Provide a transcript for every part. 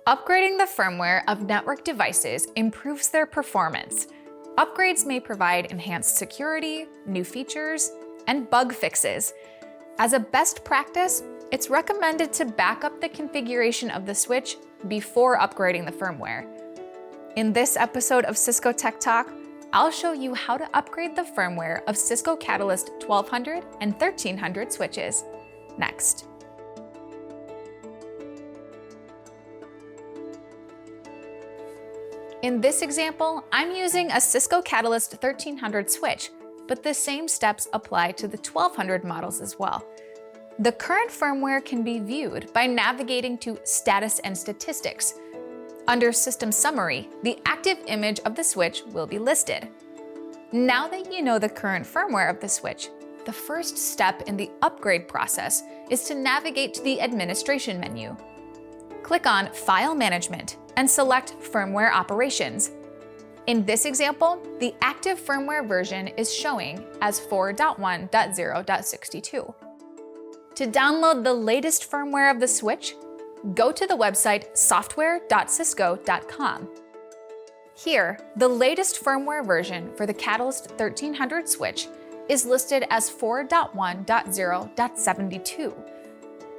Upgrading the firmware of network devices improves their performance. Upgrades may provide enhanced security, new features, and bug fixes. As a best practice, it's recommended to back up the configuration of the switch before upgrading the firmware. In this episode of Cisco Tech Talk, I'll show you how to upgrade the firmware of Cisco Catalyst 1200 and 1300 switches. Next. In this example, I'm using a Cisco Catalyst 1300 switch, but the same steps apply to the 1200 models as well. The current firmware can be viewed by navigating to Status and Statistics. Under System Summary, the active image of the switch will be listed. Now that you know the current firmware of the switch, the first step in the upgrade process is to navigate to the Administration menu. Click on File Management and select Firmware Operations. In this example, the active firmware version is showing as 4.1.0.62. To download the latest firmware of the switch, go to the website software.cisco.com. Here, the latest firmware version for the Catalyst 1300 switch is listed as 4.1.0.72.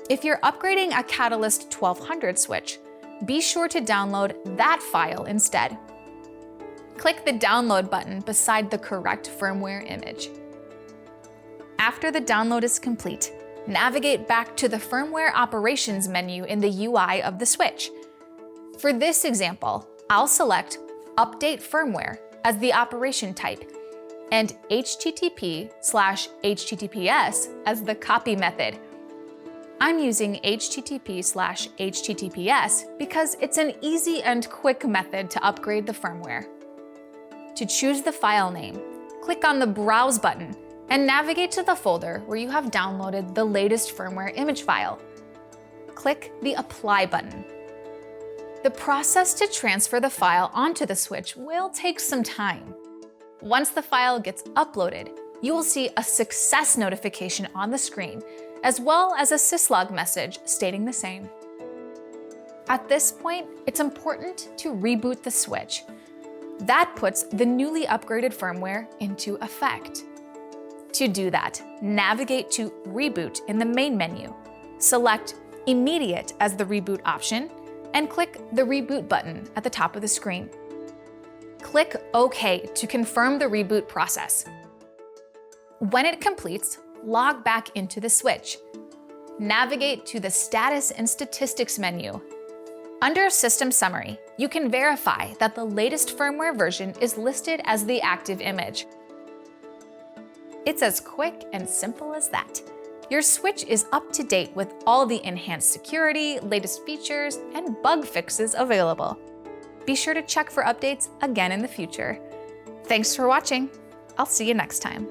If you're upgrading a Catalyst 1200 switch, be sure to download that file instead. Click the Download button beside the correct firmware image. After the download is complete, navigate back to the Firmware Operations menu in the UI of the switch. For this example, I'll select Update Firmware as the operation type and HTTP/HTTPS as the copy method. I'm using HTTP/HTTPS because it's an easy and quick method to upgrade the firmware. To choose the file name, click on the Browse button and navigate to the folder where you have downloaded the latest firmware image file. Click the Apply button. The process to transfer the file onto the switch will take some time. Once the file gets uploaded, you will see a success notification on the screen, as well as a syslog message stating the same. At this point, it's important to reboot the switch. That puts the newly upgraded firmware into effect. To do that, navigate to Reboot in the main menu, select Immediate as the reboot option, and click the Reboot button at the top of the screen. Click OK to confirm the reboot process. When it completes, log back into the switch. Navigate to the Status and Statistics menu. Under System Summary, you can verify that the latest firmware version is listed as the active image. It's as quick and simple as that. Your switch is up to date with all the enhanced security, latest features, and bug fixes available. Be sure to check for updates again in the future. Thanks for watching. I'll see you next time.